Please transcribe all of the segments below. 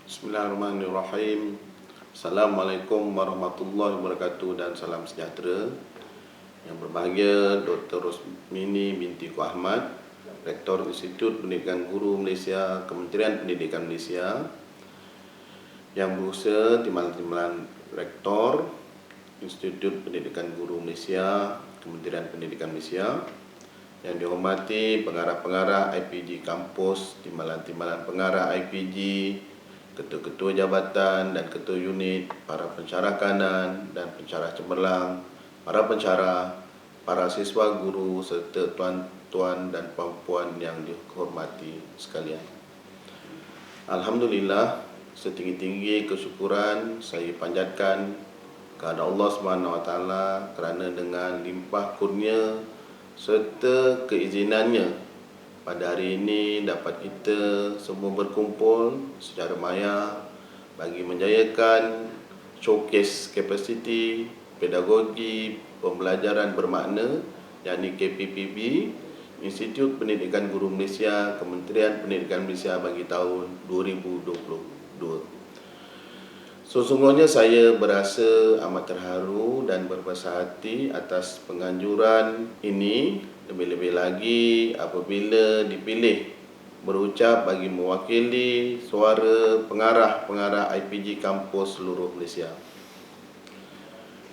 Bismillahirrahmanirrahim. Assalamualaikum warahmatullahi wabarakatuh dan salam sejahtera. Yang berbahagia Dr. Rosmini binti Ku Ahmad, Rektor Institut Pendidikan Guru Malaysia, Kementerian Pendidikan Malaysia. Yang berusaha Timbalan Rektor Institut Pendidikan Guru Malaysia, Kementerian Pendidikan Malaysia. Yang dihormati pengarah-pengarah IPG Kampus, Timbalan pengarah IPG, ketua-ketua jabatan dan ketua unit, para pensyarah kanan dan pensyarah cemerlang, para pensyarah, para siswa guru serta tuan-tuan dan puan-puan yang dihormati sekalian. Alhamdulillah, setinggi-tinggi kesyukuran saya panjatkan kepada Allah SWT kerana dengan limpah kurnia serta keizinannya pada hari ini dapat kita semua berkumpul secara maya bagi menjayakan showcase kapasiti pedagogi pembelajaran bermakna, yakni KPPB, Institut Pendidikan Guru Malaysia, Kementerian Pendidikan Malaysia bagi tahun 2022. Sesungguhnya saya berasa amat terharu dan berbesar hati atas penganjuran ini, lebih-lebih lagi apabila dipilih berucap bagi mewakili suara pengarah-pengarah IPG Kampus seluruh Malaysia.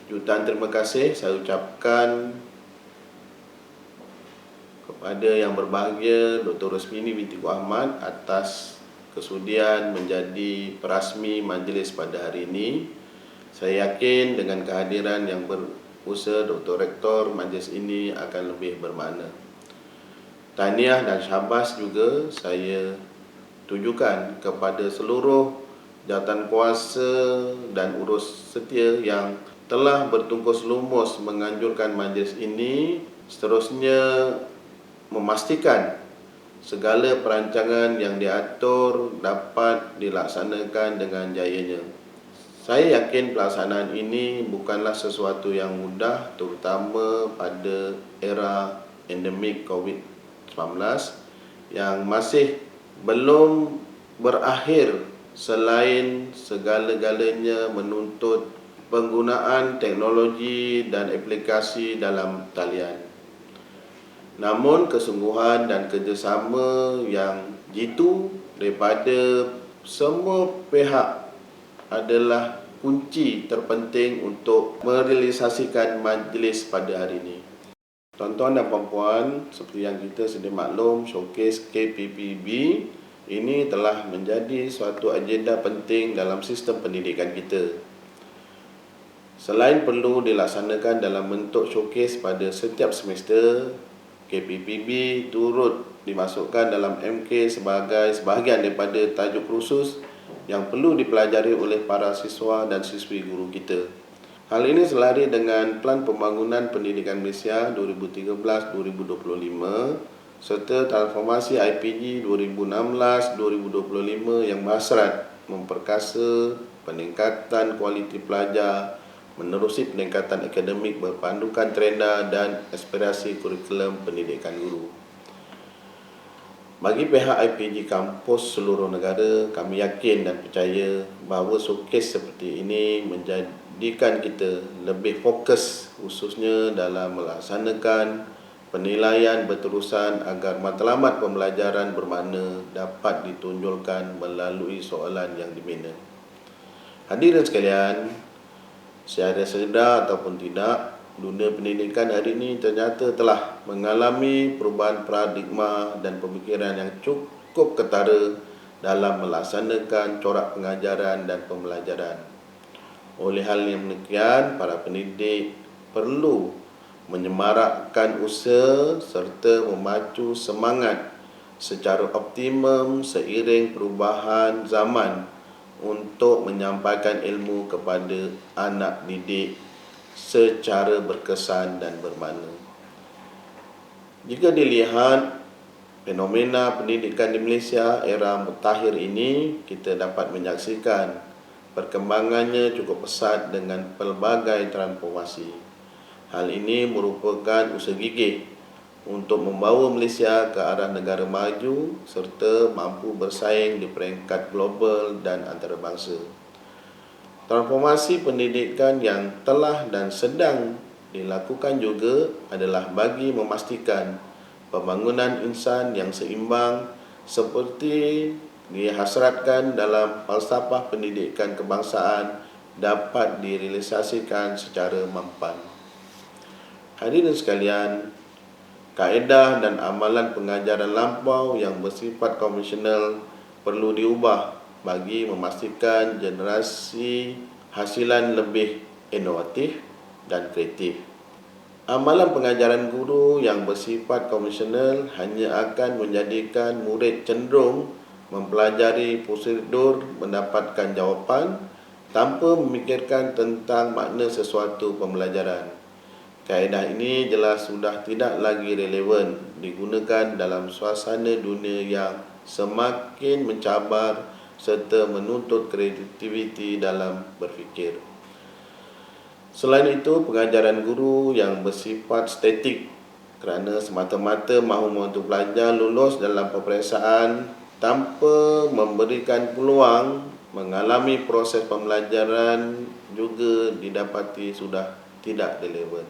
Jutaan terima kasih saya ucapkan kepada yang berbahagia Dr. Rosmini binti Ku Ahmad atas kesudian menjadi perasmi majlis pada hari ini. Saya yakin dengan kehadiran yang berusaha Dr. Rektor, majlis ini akan lebih bermakna. Tahniah dan syabas juga saya tujukan kepada seluruh jawatan kuasa dan urus setia yang telah bertungkus lumus menganjurkan majlis ini, seterusnya memastikan segala perancangan yang diatur dapat dilaksanakan dengan jayanya. Saya yakin pelaksanaan ini bukanlah sesuatu yang mudah, terutama pada era endemik COVID-19 yang masih belum berakhir, selain segala-galanya menuntut penggunaan teknologi dan aplikasi dalam talian. Namun kesungguhan dan kerjasama yang jitu daripada semua pihak adalah kunci terpenting untuk merealisasikan majlis pada hari ini. Tuan-tuan dan puan-puan, seperti yang kita sedia maklum, showcase KPPB ini telah menjadi suatu agenda penting dalam sistem pendidikan kita. Selain perlu dilaksanakan dalam bentuk showcase pada setiap semester, KPPB turut dimasukkan dalam MK sebagai sebahagian daripada tajuk khusus yang perlu dipelajari oleh para siswa dan siswi guru kita. Hal ini selari dengan Pelan Pembangunan Pendidikan Malaysia 2013-2025 serta Transformasi IPG 2016-2025 yang berhasrat memperkasa peningkatan kualiti pelajar, menerusi peningkatan akademik berpandukan trenda dan aspirasi kurikulum pendidikan guru. Bagi pihak IPG Kampus seluruh negara, kami yakin dan percaya bahawa showcase seperti ini menjadikan kita lebih fokus khususnya dalam melaksanakan penilaian berterusan agar matlamat pembelajaran bermakna dapat ditunjulkan melalui soalan yang dibina. Hadirin sekalian, secara sedar ataupun tidak, dunia pendidikan hari ini ternyata telah mengalami perubahan paradigma dan pemikiran yang cukup ketara dalam melaksanakan corak pengajaran dan pembelajaran. Oleh hal yang demikian, para pendidik perlu menyemarakkan usaha serta memacu semangat secara optimum seiring perubahan zaman untuk menyampaikan ilmu kepada anak didik secara berkesan dan bermakna. Jika dilihat fenomena pendidikan di Malaysia era mutakhir ini, kita dapat menyaksikan perkembangannya cukup pesat dengan pelbagai transformasi. Hal ini merupakan usaha gigih untuk membawa Malaysia ke arah negara maju serta mampu bersaing di peringkat global dan antarabangsa. Transformasi pendidikan yang telah dan sedang dilakukan juga adalah bagi memastikan pembangunan insan yang seimbang seperti dihasratkan dalam falsafah pendidikan kebangsaan dapat direalisasikan secara mampan. Hadirin sekalian, kaedah dan amalan pengajaran lampau yang bersifat konvensional perlu diubah bagi memastikan generasi hasilan lebih inovatif dan kreatif. Amalan pengajaran guru yang bersifat konvensional hanya akan menjadikan murid cenderung mempelajari prosedur mendapatkan jawapan tanpa memikirkan tentang makna sesuatu pembelajaran. Kaedah ini jelas sudah tidak lagi relevan digunakan dalam suasana dunia yang semakin mencabar serta menuntut kreativiti dalam berfikir. Selain itu, pengajaran guru yang bersifat statik kerana semata-mata mahu untuk pelajar lulus dalam peperiksaan tanpa memberikan peluang mengalami proses pembelajaran juga didapati sudah tidak relevan.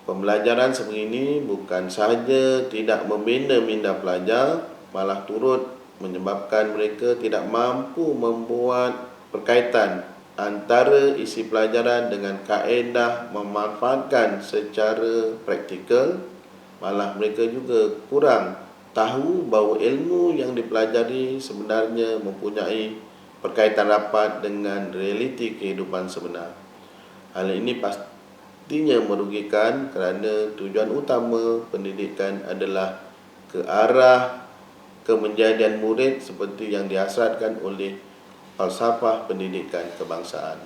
Pembelajaran seperti ini bukan sahaja tidak membina minda pelajar, malah turut menyebabkan mereka tidak mampu membuat perkaitan antara isi pelajaran dengan kaedah memanfaatkan secara praktikal. Malah mereka juga kurang tahu bahawa ilmu yang dipelajari sebenarnya mempunyai perkaitan rapat dengan realiti kehidupan sebenar. Hal ini pastinya merugikan kerana tujuan utama pendidikan adalah ke arah kemenjadian murid seperti yang dihasratkan oleh falsafah pendidikan kebangsaan.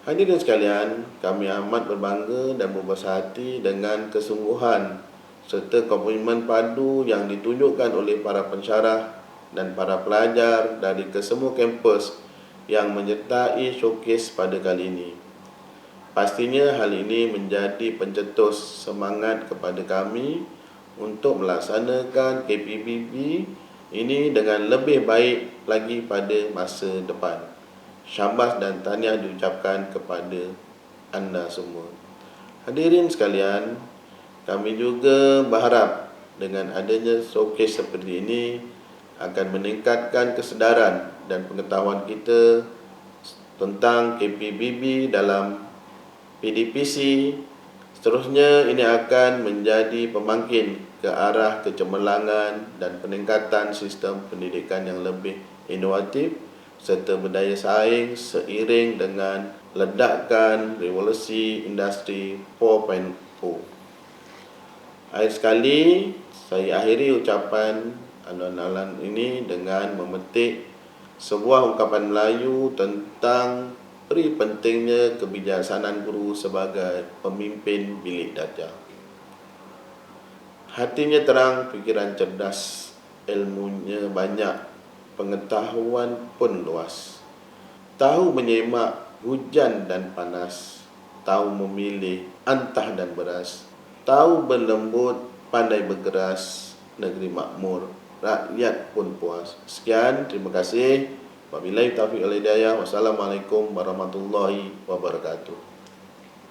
Hadirin sekalian, kami amat berbangga dan berbesar hati dengan kesungguhan serta komitmen padu yang ditunjukkan oleh para pensyarah dan para pelajar dari kesemua kampus yang menyertai showcase pada kali ini. Pastinya hal ini menjadi pencetus semangat kepada kami untuk melaksanakan KPBB ini dengan lebih baik lagi pada masa depan. Syabas dan tahniah diucapkan kepada anda semua. Hadirin sekalian, kami juga berharap dengan adanya showcase seperti ini akan meningkatkan kesedaran dan pengetahuan kita tentang KPBB dalam PDPC. Seterusnya ini akan menjadi pemangkin ke arah kecemerlangan dan peningkatan sistem pendidikan yang lebih inovatif serta berdaya saing seiring dengan ledakan revolusi industri 4.0. Akhir sekali, saya akhiri ucapan alun-alun ini dengan memetik sebuah ungkapan Melayu tentang peri pentingnya kebijaksanaan guru sebagai pemimpin bilik darjah. Hatinya terang, fikiran cerdas, ilmunya banyak, pengetahuan pun luas. Tahu menyemak hujan dan panas, tahu memilih antah dan beras, tahu berlembut, pandai bergeras, negeri makmur, rakyat pun puas. Sekian, terima kasih. Wabillahi taufiq wal hidayah. Wassalamualaikum warahmatullahi wabarakatuh.